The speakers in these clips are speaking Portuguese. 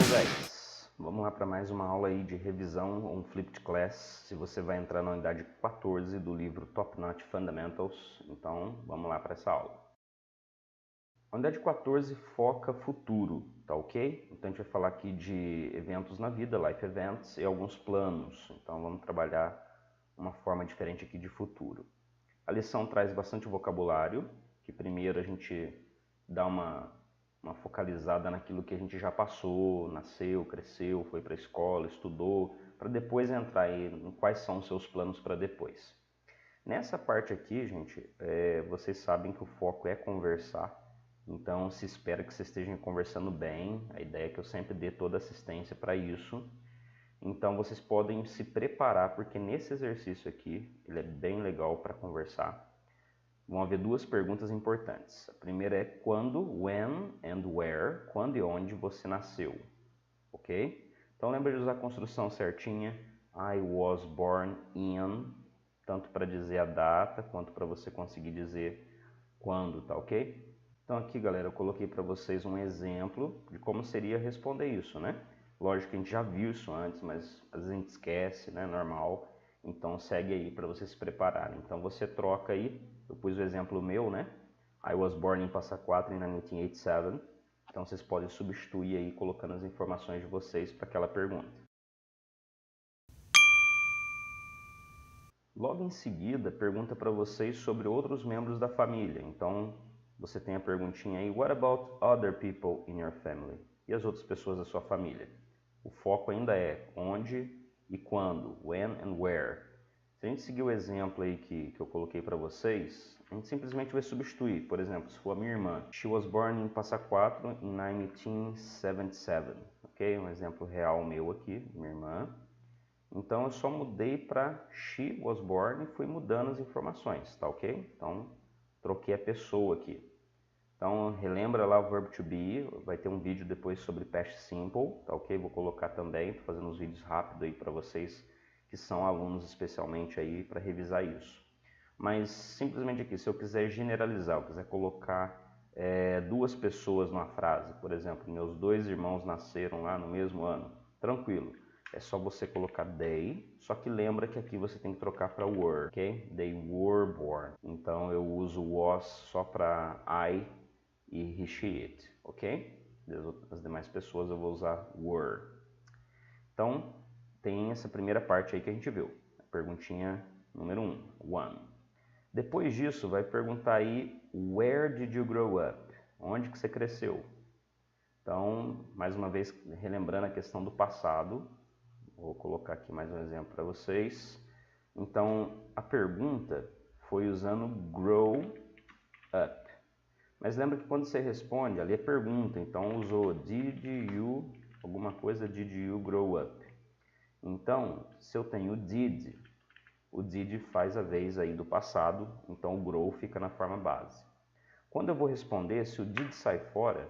guys, vamos lá para mais uma aula aí de revisão, um flipped class, se você vai entrar na unidade 14 do livro Top Notch Fundamentals, então vamos lá para essa aula. A unidade 14 foca futuro, tá ok? Então a gente vai falar aqui de eventos na vida, life events, e alguns planos, então vamos trabalhar uma forma diferente aqui de futuro. A lição traz bastante vocabulário, que primeiro a gente dá uma focalizada naquilo que a gente já passou, nasceu, cresceu, foi para a escola, estudou, para depois entrar aí em quais são os seus planos para depois. Nessa parte aqui, gente, vocês sabem que o foco é conversar, então se espera que vocês estejam conversando bem, a ideia é que eu sempre dê toda assistência para isso. Então vocês podem se preparar, porque nesse exercício aqui, ele é bem legal para conversar. Vão haver duas perguntas importantes. A primeira é quando, when and where, quando e onde você nasceu, ok? Então lembra de usar a construção certinha, I was born in, tanto para dizer a data, quanto para você conseguir dizer quando, tá ok? Então aqui, galera, eu coloquei para vocês um exemplo de como seria responder isso, né? Lógico que a gente já viu isso antes, mas às vezes a gente esquece, né? Normal. Então segue aí para você se preparar. Então você troca aí, eu pus o exemplo meu, né? I was born in Passa Quatro in 1987. Então vocês podem substituir aí colocando as informações de vocês para aquela pergunta. Logo em seguida, pergunta para vocês sobre outros membros da família. Então você tem a perguntinha aí, what about other people in your family? E as outras pessoas da sua família? O foco ainda é onde e quando, when and where. Se a gente seguir o exemplo aí que eu coloquei para vocês, a gente simplesmente vai substituir. Por exemplo, se for a minha irmã, she was born in Passa Quatro in 1977. Ok? Um exemplo real meu aqui, minha irmã. Então eu só mudei para she was born e fui mudando as informações, tá ok? Então troquei a pessoa aqui. Então relembra lá o verbo to be, vai ter um vídeo depois sobre past simple, tá ok? Vou colocar também, tô fazendo uns vídeos rápidos aí para vocês que são alunos especialmente aí para revisar isso. Mas simplesmente aqui, se eu quiser generalizar, eu quiser colocar duas pessoas numa frase, por exemplo, meus dois irmãos nasceram lá no mesmo ano, tranquilo. É só você colocar they, só que lembra que aqui você tem que trocar para were, ok? They were born. Então eu uso was só para I e he, she, it, ok? As demais pessoas eu vou usar were. Então tem essa primeira parte aí que a gente viu, a perguntinha número 1, one. Depois disso vai perguntar aí, where did you grow up? Onde que você cresceu? Então, mais uma vez, relembrando a questão do passado, vou colocar aqui mais um exemplo para vocês. Então, a pergunta foi usando grow up. Mas lembra que quando você responde, ali é pergunta, então usou did you, alguma coisa, did you grow up? Então, se eu tenho did, o did faz a vez aí do passado, então o grow fica na forma base. Quando eu vou responder, se o did sai fora,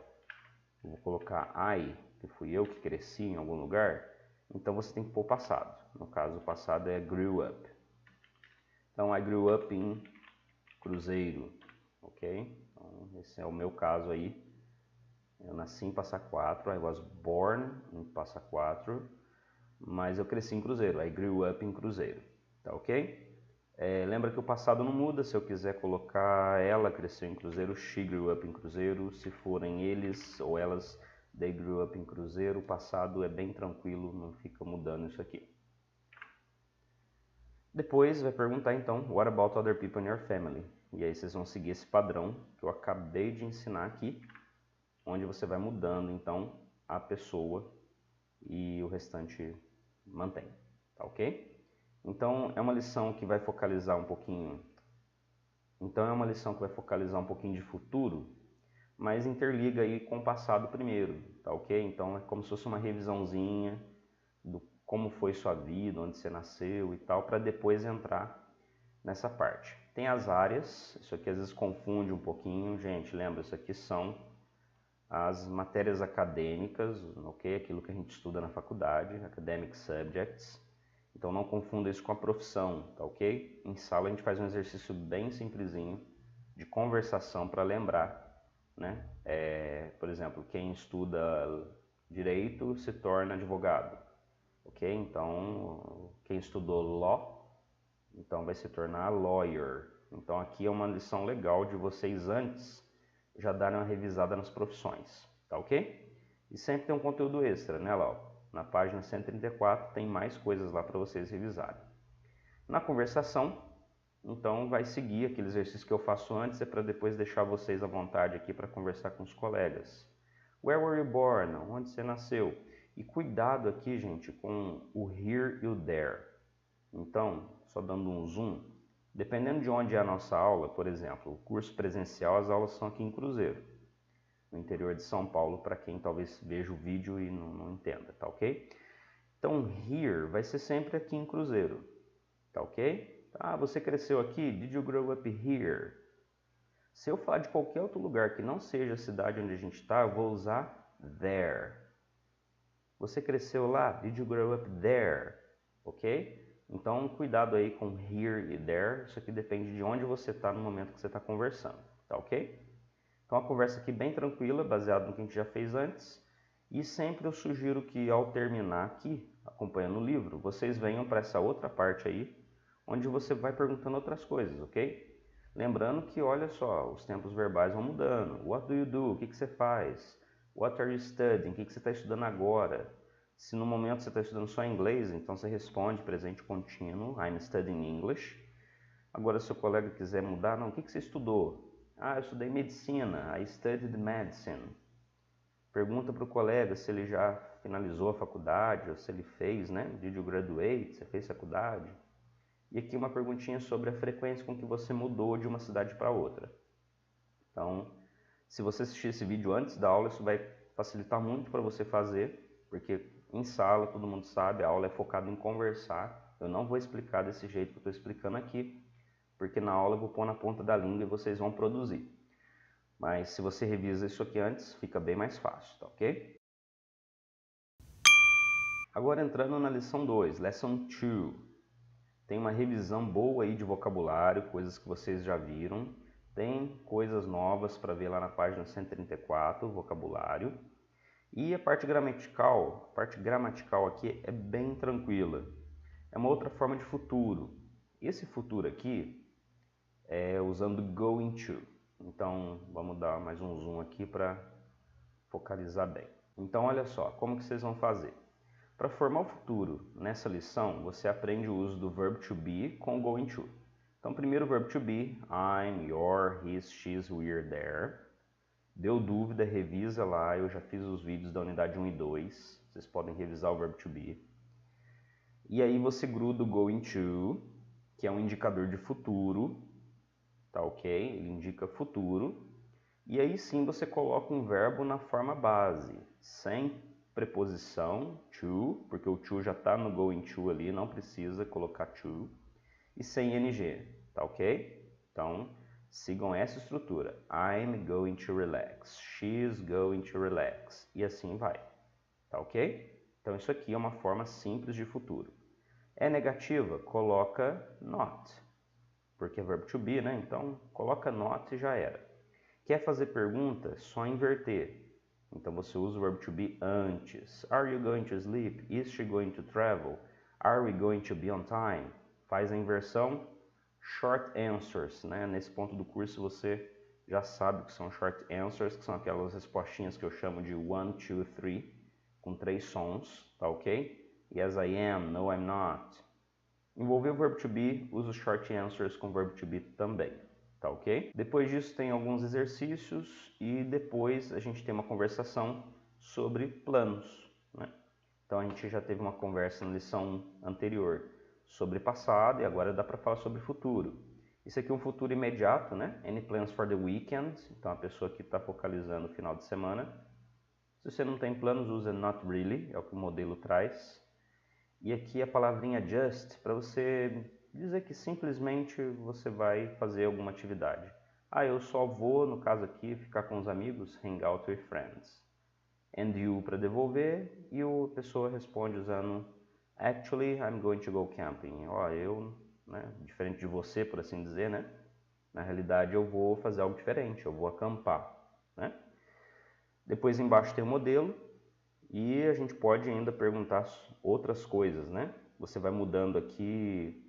eu vou colocar I, que fui eu que cresci em algum lugar, então você tem que pôr o passado. No caso, o passado é grew up. Então, I grew up in Cruzeiro, ok? Então, esse é o meu caso aí. Eu nasci em Passa Quatro, I was born in Passa Quatro, mas eu cresci em Cruzeiro, I grew up em Cruzeiro, tá ok? Lembra que o passado não muda, se eu quiser colocar ela cresceu em Cruzeiro, she grew up em Cruzeiro, se forem eles ou elas, they grew up em Cruzeiro, o passado é bem tranquilo, não fica mudando isso aqui. Depois vai perguntar então, what about other people in your family? E aí vocês vão seguir esse padrão que eu acabei de ensinar aqui, onde você vai mudando então a pessoa e o restante mantém, tá ok? Então é uma lição que vai focalizar um pouquinho. Então é uma lição que vai focalizar um pouquinho de futuro, mas interliga aí com o passado primeiro, tá ok? Então é como se fosse uma revisãozinha do como foi sua vida, onde você nasceu e tal, para depois entrar nessa parte. Tem as áreas, isso aqui às vezes confunde um pouquinho, gente, lembra, isso aqui são as matérias acadêmicas, ok? Aquilo que a gente estuda na faculdade, academic subjects. Então não confunda isso com a profissão, tá ok? Em sala a gente faz um exercício bem simplesinho de conversação para lembrar, né? Por exemplo, quem estuda direito se torna advogado, ok? Então, quem estudou law, então vai se tornar lawyer. Então aqui é uma lição legal de vocês antes já darem uma revisada nas profissões, tá ok? E sempre tem um conteúdo extra, né, Lau? Na página 134 tem mais coisas lá para vocês revisarem. Na conversação, então vai seguir aquele exercício que eu faço antes, é para depois deixar vocês à vontade aqui para conversar com os colegas. Where were you born? Onde você nasceu? E cuidado aqui, gente, com o here e o there. Então, só dando um zoom, dependendo de onde é a nossa aula, por exemplo, o curso presencial, as aulas são aqui em Cruzeiro, no interior de São Paulo, para quem talvez veja o vídeo e não entenda, tá ok? Então, here vai ser sempre aqui em Cruzeiro, tá ok? Ah, você cresceu aqui? Did you grow up here? Se eu falar de qualquer outro lugar que não seja a cidade onde a gente está, eu vou usar there. Você cresceu lá? Did you grow up there? Ok? Então, cuidado aí com here e there. Isso aqui depende de onde você está no momento que você está conversando, tá ok? Então, a conversa aqui bem tranquila, baseada no que a gente já fez antes. E sempre eu sugiro que ao terminar aqui, acompanhando o livro, vocês venham para essa outra parte aí, onde você vai perguntando outras coisas, ok? Lembrando que, olha só, os tempos verbais vão mudando. What do you do? O que você faz? What are you studying? O que você está estudando agora? Se no momento você está estudando só inglês, então você responde presente contínuo, I'm studying English. Agora, se o colega quiser mudar, não, o que você estudou? Ah, eu estudei medicina, I studied medicine. Pergunta para o colega se ele já finalizou a faculdade, ou se ele fez, né? Did you graduate? Você fez faculdade? E aqui uma perguntinha sobre a frequência com que você mudou de uma cidade para outra. Então, se você assistir esse vídeo antes da aula, isso vai facilitar muito para você fazer, porque em sala, todo mundo sabe, a aula é focada em conversar. Eu não vou explicar desse jeito que eu estou explicando aqui, porque na aula eu vou pôr na ponta da língua e vocês vão produzir. Mas se você revisa isso aqui antes, fica bem mais fácil, tá ok? Agora entrando na lição 2, Lesson 2. Tem uma revisão boa aí de vocabulário, coisas que vocês já viram. Tem coisas novas para ver lá na página 134, vocabulário. E a parte gramatical aqui é bem tranquila. É uma outra forma de futuro. Esse futuro aqui é usando going to. Então, vamos dar mais um zoom aqui para focalizar bem. Então, olha só, como que vocês vão fazer? Para formar o futuro nessa lição, você aprende o uso do verb to be com going to. Então, primeiro o verb to be, I'm, you're, he's, she's, we're, there. Deu dúvida, revisa lá, eu já fiz os vídeos da unidade 1 e 2, vocês podem revisar o verb to be. E aí você gruda o going to, que é um indicador de futuro, tá ok? Ele indica futuro. E aí sim você coloca um verbo na forma base, sem preposição, to, porque o to já está no going to ali, não precisa colocar to, e sem ing, tá ok? Então, sigam essa estrutura. I'm going to relax, she's going to relax, e assim vai, tá ok? Então isso aqui é uma forma simples de futuro. É negativa? Coloca not, porque é verbo to be, né? Então, coloca not e já era. Quer fazer pergunta? Só inverter. Então você usa o verbo to be antes. Are you going to sleep? Is she going to travel? Are we going to be on time? Faz a inversão. Short answers, né? Nesse ponto do curso você já sabe que são short answers, que são aquelas respostinhas que eu chamo de 1, 2, 3, com 3 sons, tá ok? Yes, I am. No, I'm not. Envolver o verbo to be, usa os short answers com o verbo to be também. Tá ok? Depois disso tem alguns exercícios e depois a gente tem uma conversação sobre planos, né? Então a gente já teve uma conversa na lição anterior sobre passado e agora dá para falar sobre futuro. Isso aqui é um futuro imediato, né? Any plans for the weekend? Então a pessoa que está focalizando o final de semana. Se você não tem planos, usa not really, é o que o modelo traz. E aqui a palavrinha just para você dizer que simplesmente você vai fazer alguma atividade. Ah, eu só vou, no caso aqui, ficar com os amigos, hang out with friends. And you para devolver, e a pessoa responde usando actually, I'm going to go camping. Ó, eu, né, diferente de você, por assim dizer, né? Na realidade eu vou fazer algo diferente, eu vou acampar, né? Depois embaixo tem o modelo, E a gente pode ainda perguntar outras coisas, né? Você vai mudando aqui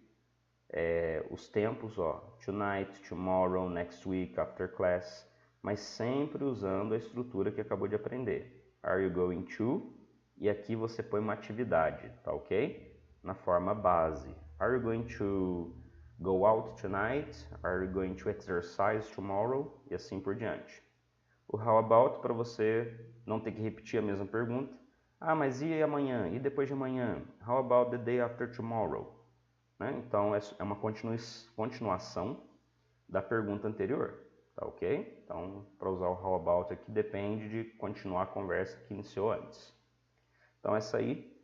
os tempos, ó, tonight, tomorrow, next week, after class, mas sempre usando a estrutura que acabou de aprender. Are you going to? E aqui você põe uma atividade, tá ok? Na forma base. Are you going to go out tonight? Are you going to exercise tomorrow? E assim por diante. O how about para você não ter que repetir a mesma pergunta. Ah, mas e amanhã? E depois de amanhã? How about the day after tomorrow? Né? Então é uma continuação da pergunta anterior, tá ok? Então, para usar o how about aqui depende de continuar a conversa que iniciou antes. Então essa aí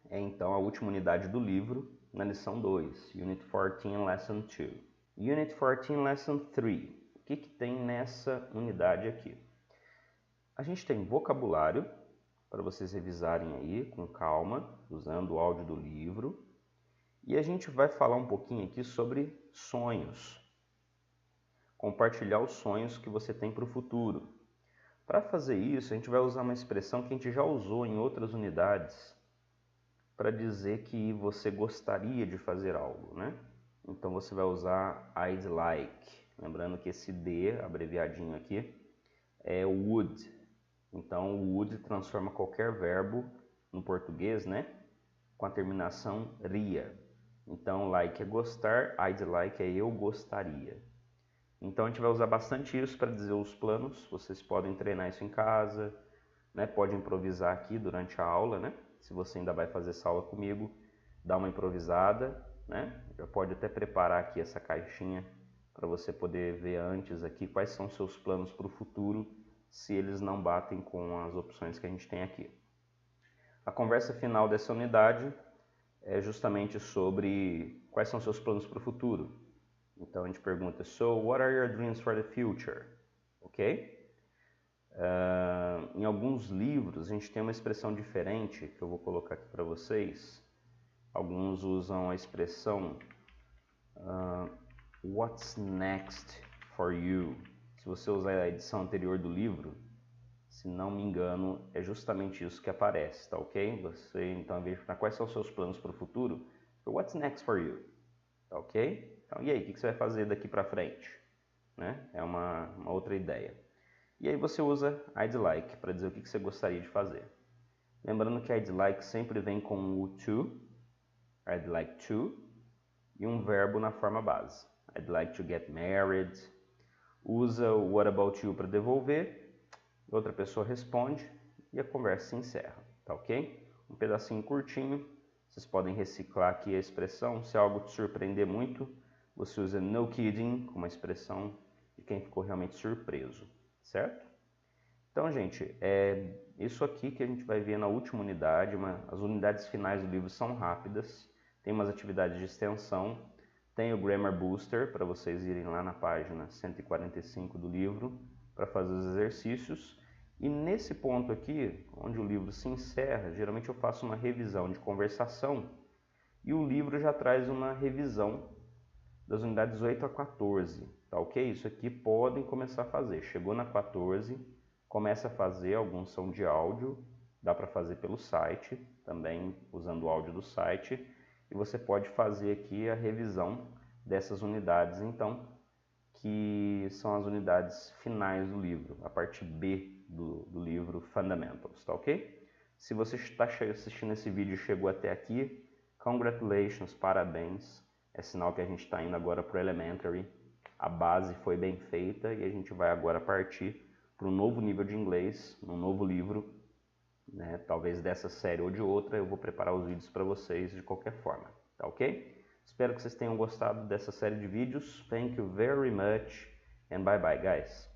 é então a última unidade do livro na lição 2, Unit 14, Lesson 2. Unit 14, Lesson 3. O que tem nessa unidade aqui? A gente tem vocabulário, para vocês revisarem aí com calma, usando o áudio do livro. E a gente vai falar um pouquinho aqui sobre sonhos. Compartilhar os sonhos que você tem para o futuro. Para fazer isso, a gente vai usar uma expressão que a gente já usou em outras unidades para dizer que você gostaria de fazer algo, né? Então você vai usar I'd like. Lembrando que esse D, abreviadinho aqui, é would. Então o would transforma qualquer verbo no português, né? Com a terminação ria. Então, like é gostar, I'd like é eu gostaria. Então, a gente vai usar bastante isso para dizer os planos. Vocês podem treinar isso em casa, né? Pode improvisar aqui durante a aula, né? Se você ainda vai fazer essa aula comigo, dá uma improvisada, né? Já pode até preparar aqui essa caixinha para você poder ver antes aqui quais são seus planos para o futuro, se eles não batem com as opções que a gente tem aqui. A conversa final dessa unidade é justamente sobre quais são seus planos para o futuro. Então a gente pergunta, so what are your dreams for the future? Ok? Em alguns livros a gente tem uma expressão diferente que eu vou colocar aqui para vocês. Alguns usam a expressão what's next for you? Se você usar a edição anterior do livro, se não me engano, é justamente isso que aparece, tá ok? Você, então, ao invés de perguntar quais são os seus planos para o futuro, what's next for you? Tá ok? Então, e aí, o que você vai fazer daqui para frente? Né? É uma outra ideia. E aí você usa I'd like para dizer o que você gostaria de fazer. Lembrando que I'd like sempre vem com o to, I'd like to, e um verbo na forma base. I'd like to get married. Usa o what about you para devolver. Outra pessoa responde e a conversa se encerra, tá ok? Um pedacinho curtinho, vocês podem reciclar aqui a expressão. Se algo te surpreender muito, você usa no kidding como a expressão de quem ficou realmente surpreso, certo? Então, gente, é isso aqui que a gente vai ver na última unidade. As unidades finais do livro são rápidas, tem umas atividades de extensão, tem o Grammar Booster para vocês irem lá na página 145 do livro para fazer os exercícios. E nesse ponto aqui, onde o livro se encerra, geralmente eu faço uma revisão de conversação e o livro já traz uma revisão das unidades 8 a 14, tá ok? Isso aqui podem começar a fazer. Chegou na 14, começa a fazer, alguns são de áudio, dá para fazer pelo site, também usando o áudio do site, e você pode fazer aqui a revisão dessas unidades, então, que são as unidades finais do livro, a parte B do livro Fundamentals, tá ok? Se você está assistindo esse vídeo e chegou até aqui, congratulations, parabéns, é sinal que a gente está indo agora para o Elementary, a base foi bem feita e a gente vai agora partir para um novo nível de inglês, um novo livro, né? Talvez dessa série ou de outra, eu vou preparar os vídeos para vocês de qualquer forma, tá ok? Espero que vocês tenham gostado dessa série de vídeos. Thank you very much and bye bye, guys.